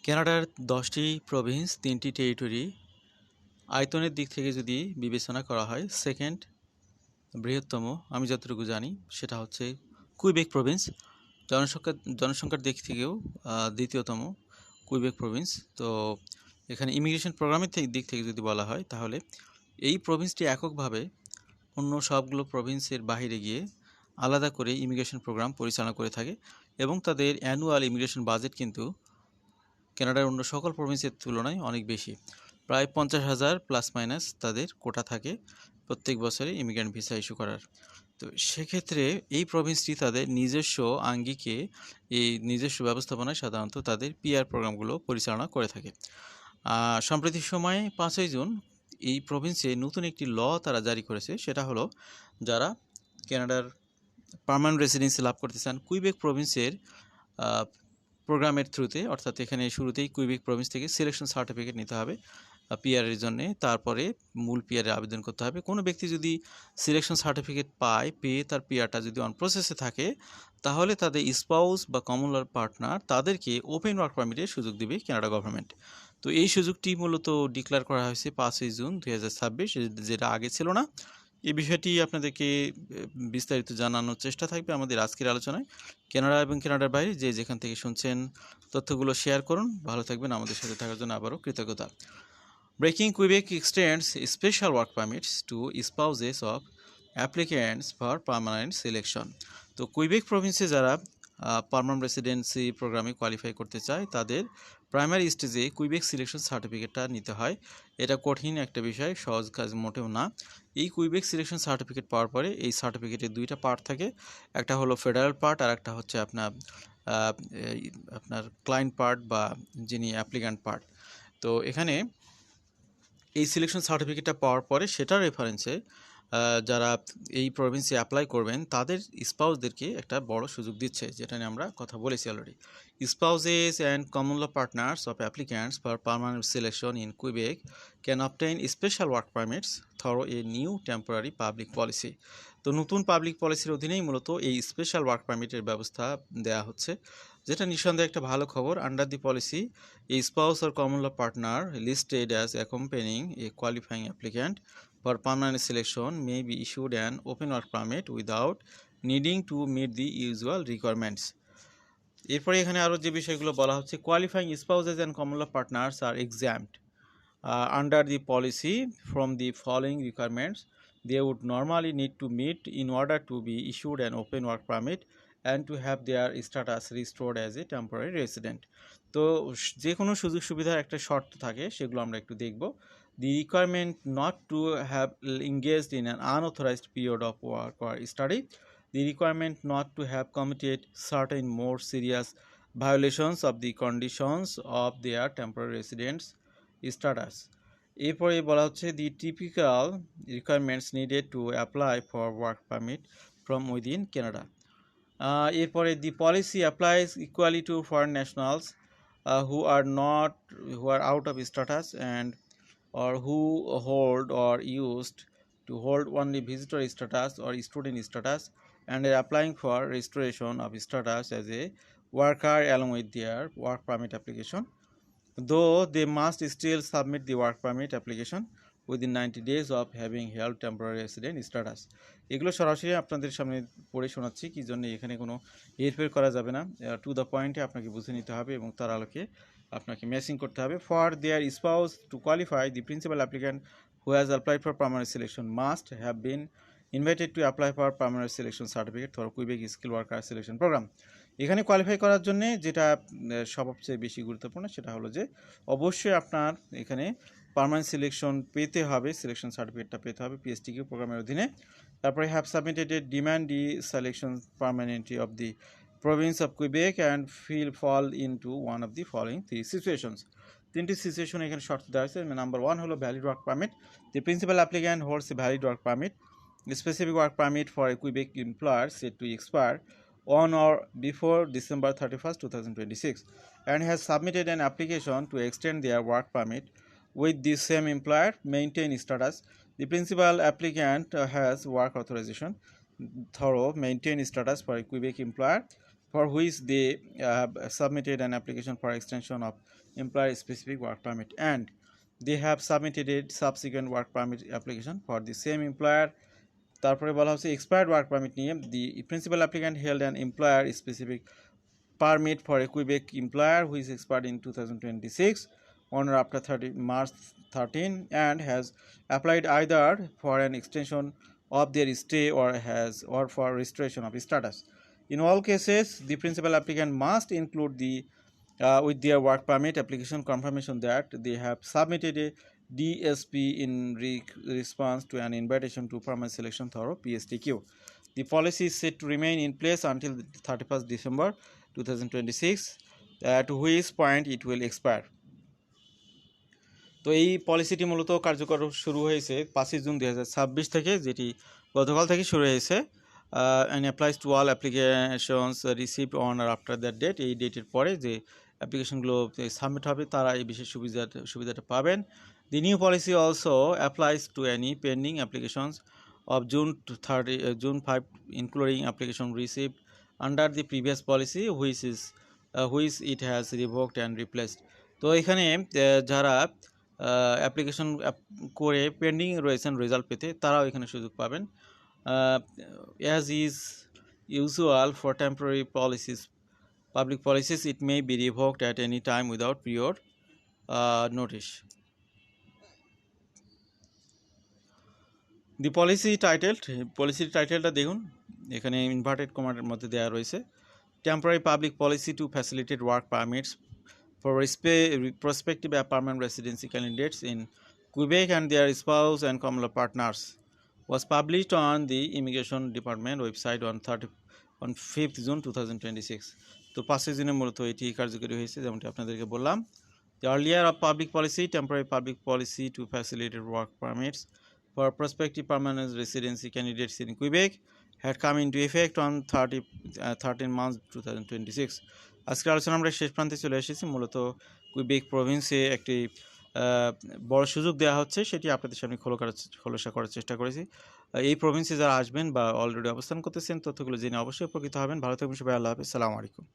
কানাডার ১০টি প্রভিন্স, ৩টি টেরিটরি। আয়তনের দিক থেকে যদি বিবেচনা করা হয়, সেকেন্ড বৃহত্তম আমি যতটুকু জানি সেটা হচ্ছে কুইবেক প্রভিন্স। জনসংখ্যার দিক থেকেও দ্বিতীয়তম কুইবেক প্রভিন্স। তো এখানে ইমিগ্রেশন প্রোগ্রামের দিক থেকে যদি বলা হয়, তাহলে এই প্রভিন্সটি এককভাবে অন্য সবগুলো প্রভিন্সের বাইরে গিয়ে আলাদা করে ইমিগ্রেশন প্রোগ্রাম পরিচালনা করে থাকে এবং তাদের অ্যানুয়াল ইমিগ্রেশন বাজেট কিন্তু কানাডার অন্য সকল প্রভিন্সের তুলনায় অনেক বেশি। প্রায় 50,000 প্লাস মাইনাস তাদের কোটা থাকে প্রত্যেক বছরে ইমিগ্রেন্ট ভিসা ইস্যু করার। তো সেক্ষেত্রে এই প্রভিন্সটি তাদের নিজস্ব আঙ্গিকে এই নিজস্ব ব্যবস্থাপনায় সাধারণত তাদের পিআর প্রোগ্রামগুলো পরিচালনা করে থাকে। সাম্প্রতিক সময়ে 5ই জুন এই প্রভিন্সে নতুন একটি ল তারা জারি করেছে। সেটা হলো, যারা কানাডার পার্মানেন্ট রেসিডেন্সি লাভ করতে চান কুইবেক প্রভিন্সের প্রোগ্রামের থ্রুতে, অর্থাৎ এখানে শুরুতেই কুইবেক প্রভিন্স থেকে সিলেকশন সার্টিফিকেট নিতে হবে পিআরের জন্যে, তারপরে মূল পিআরে আবেদন করতে হবে। কোনো ব্যক্তি যদি সিলেকশন সার্টিফিকেট পেয়ে তার পিআরটা যদি অন প্রসেসে থাকে, তাহলে তাদের স্পাউস বা কমন লর পার্টনার তাদেরকে ওপেন ওয়ার্ক পারমিটের সুযোগ দেবে কানাডা গভর্নমেন্ট। তো এই সুযোগটি মূলত ডিক্লেয়ার করা হয়েছে 5ই জুন 2026, যেটা আগে ছিল না। এই বিষয়টি আপনাদেরকে বিস্তারিত জানানোর চেষ্টা থাকবে আমাদের আজকের আলোচনায়। কানাডা এবং কানাডার বাইরে যে যেখান থেকে শুনছেন তথ্যগুলো শেয়ার করুন। ভালো থাকবেন, আমাদের সাথে থাকার জন্য আবারও কৃতজ্ঞতা। Breaking Quebec extends special work permits to spouses of applicants for permanent selection. তো কুইবেক প্রভিন্সে যারা পার্মানেন্ট রেসিডেন্সি প্রোগ্রামে কোয়ালিফাই করতে চায়, তাদের প্রাইমারি স্টেজে কুইবেক সিলেকশন সার্টিফিকেটটা নিতে হয়। এটা কঠিন একটা বিষয়, সহজ কাজ মোটেও না। এই কুইবেক সিলেকশন সার্টিফিকেট পাওয়ার পরে এই সার্টিফিকেটের দুইটা পার্ট থাকে, একটা হলো ফেডারেল পার্ট আর একটা হচ্ছে আপনার ক্লায়েন্ট পার্ট বা যিনি অ্যাপ্লিক্যান্ট পার্ট। তো এখানে এই সিলেকশন সার্টিফিকেটটা পাওয়ার পরে সেটার রেফারেন্সে যারা এই প্রভিন্সে অ্যাপ্লাই করবেন তাদের স্পাউসদেরকে একটা বড় সুযোগ দিচ্ছে, যেটা নিয়ে আমরা কথা বলেছি already. Spouses and common law partners of applicants for permanent selection in Quebec can obtain special work permits through a new temporary public policy. তো নতুন পাবলিক পলিসির অধীনেই মূলত এই স্পেশাল ওয়ার্ক পারমিটের ব্যবস্থা দেওয়া হচ্ছে, যেটা নিঃসন্দেহে একটা ভালো খবর। Under the policy, a spouse or common law partner listed as accompanying a qualifying applicant for permanent selection may be issued an open work permit without needing to meet the usual requirements. এরপরে এখানে আরও যে বিষয়গুলো বলা হচ্ছে, qualifying spouses and common law partners are exempted under the policy from the following requirements they would normally need to meet in order to be issued an open work permit and to have their status restored as a temporary resident. তো যে কোনো সুযোগ সুবিধার একটা শর্ত থাকে, সেগুলো আমরা একটু দেখব। The requirement not to have engaged in an unauthorized period of work or study, the requirement not to have committed certain more serious violations of the conditions of their temporary residence status. এরপরে বলা হচ্ছে the typical requirements needed to apply for work permit from within Canada. এরপরে the policy applies equally to foreign nationals who are out of status and or who hold or used to hold only visitor status or student status and are applying for restoration of status as a worker along with their work permit application, though they must still submit the work permit application within 90 days of having held temporary resident status. এগুলো সরাসরি আপনাদের সামনে পড়ে শোনাচ্ছি, কি জন্য এখানে কোনো হেরফের করা যাবে না। টু দ্য পয়েন্টে আপনাকে বুঝে নিতে হবে এবং তার আলোকে আপনাকে ম্যাচিং করতে হবে। For their spouse to qualify, the principal applicant who has applied for permanent selection must have been invited to apply for permanent selection certificate for Quebec skill worker selection programme. এখানে qualify করার জন্য যেটা সবচেয়ে বেশি গুরুত্বপূর্ণ, সেটা হলো যে অবশ্যই আপনার এখানে পার্মানেন্ট সিলেকশন পেতে হবে, সিলেকশন সার্টিফিকেটটা পেতে হবে পিএসটিকিউ প্রোগ্রামের অধীনে। তারপরে have submitted a demand the selection permanently of the province of Quebec and fall into one of the following three situations. তিনটি সিচুয়েশন এখানে শর্ত দেওয়া হয়েছে। নাম্বার 1 হলো valid work permit. The principal applicant holds a valid work permit, specific work permit for a Quebec employer set to expire on or before December 31st, 2026 and has submitted an application to extend their work permit with the same employer maintain status. The principal applicant has work authorization thorough maintain status for a Quebec employer for which they submitted an application for extension of employer specific work permit, and they have submitted a subsequent work permit application for the same employer. তারপরে বলা হচ্ছে expired work permit নিয়ে the principal applicant held an employer specific permit for a Quebec employer which expired in 2026 on or after 30 March 13 and has applied either for an extension of their stay or for restoration of status. In all cases, the principal applicant must include with their work permit application confirmation that they have submitted a DSP in response to an invitation to permanent selection through PSTQ. The policy is set to remain in place until the 31st December 2026, at which point it will expire. তো এই পলিসিটি মূলত কার্যকর শুরু হয়েছে 5 June 2026 থেকে, যেটি গতকাল থেকে শুরু হয়েছে and applies to all applications received on or after that date. এই ডেটের পরে যে অ্যাপ্লিকেশনগুলো সাবমিট হবে তারা এই বিশেষ সুবিধাটা পাবেন। The new policy also applies to any pending applications of June 5, including application received under the previous policy which it has revoked and replaced. তো এখানে যারা অ্যাপ্লিকেশন করে পেন্ডিং রয়েছেন রেজাল্ট পেতে, তারাও এখানে সুযোগ পাবেন। As is usual for temporary public policies, it may be revoked at any time without prior notice. The policy টাইটেলটা দেখুন, এখানে ইনভার্টেড কমার মধ্যে দেওয়া রয়েছে। Temporary public policy two facilitate work permits for prospective permanent residency candidates in Quebec and their spouse and common law partners was published on the Immigration Department website on 5th June 2026. তো 5 জুনে মূলত এটি কার্যকরী হয়েছে, যেমনটি আপনাদেরকে বললাম। The earlier of public policy, temporary public policy to facilitate work permits for prospective permanent residency candidates in Quebec had come into effect on 13 March 2026. আজকের আলোচনা আমরা শেষ প্রান্তে চলে এসেছি। মূলত কুইবেক প্রভিন্সে একটি বড় সুযোগ দেওয়া হচ্ছে, সেটি আপনাদের সামনে খোলাসা করার চেষ্টা করেছি। এই প্রভিন্সে যারা আসবেন বা অলরেডি অবস্থান করতেছেন, তথ্যগুলো জেনে অবশ্যই উপকৃত হবেন। ভালো থাকবেন সবাই, আল্লাহ হাফেজ, আসসালামু আলাইকুম।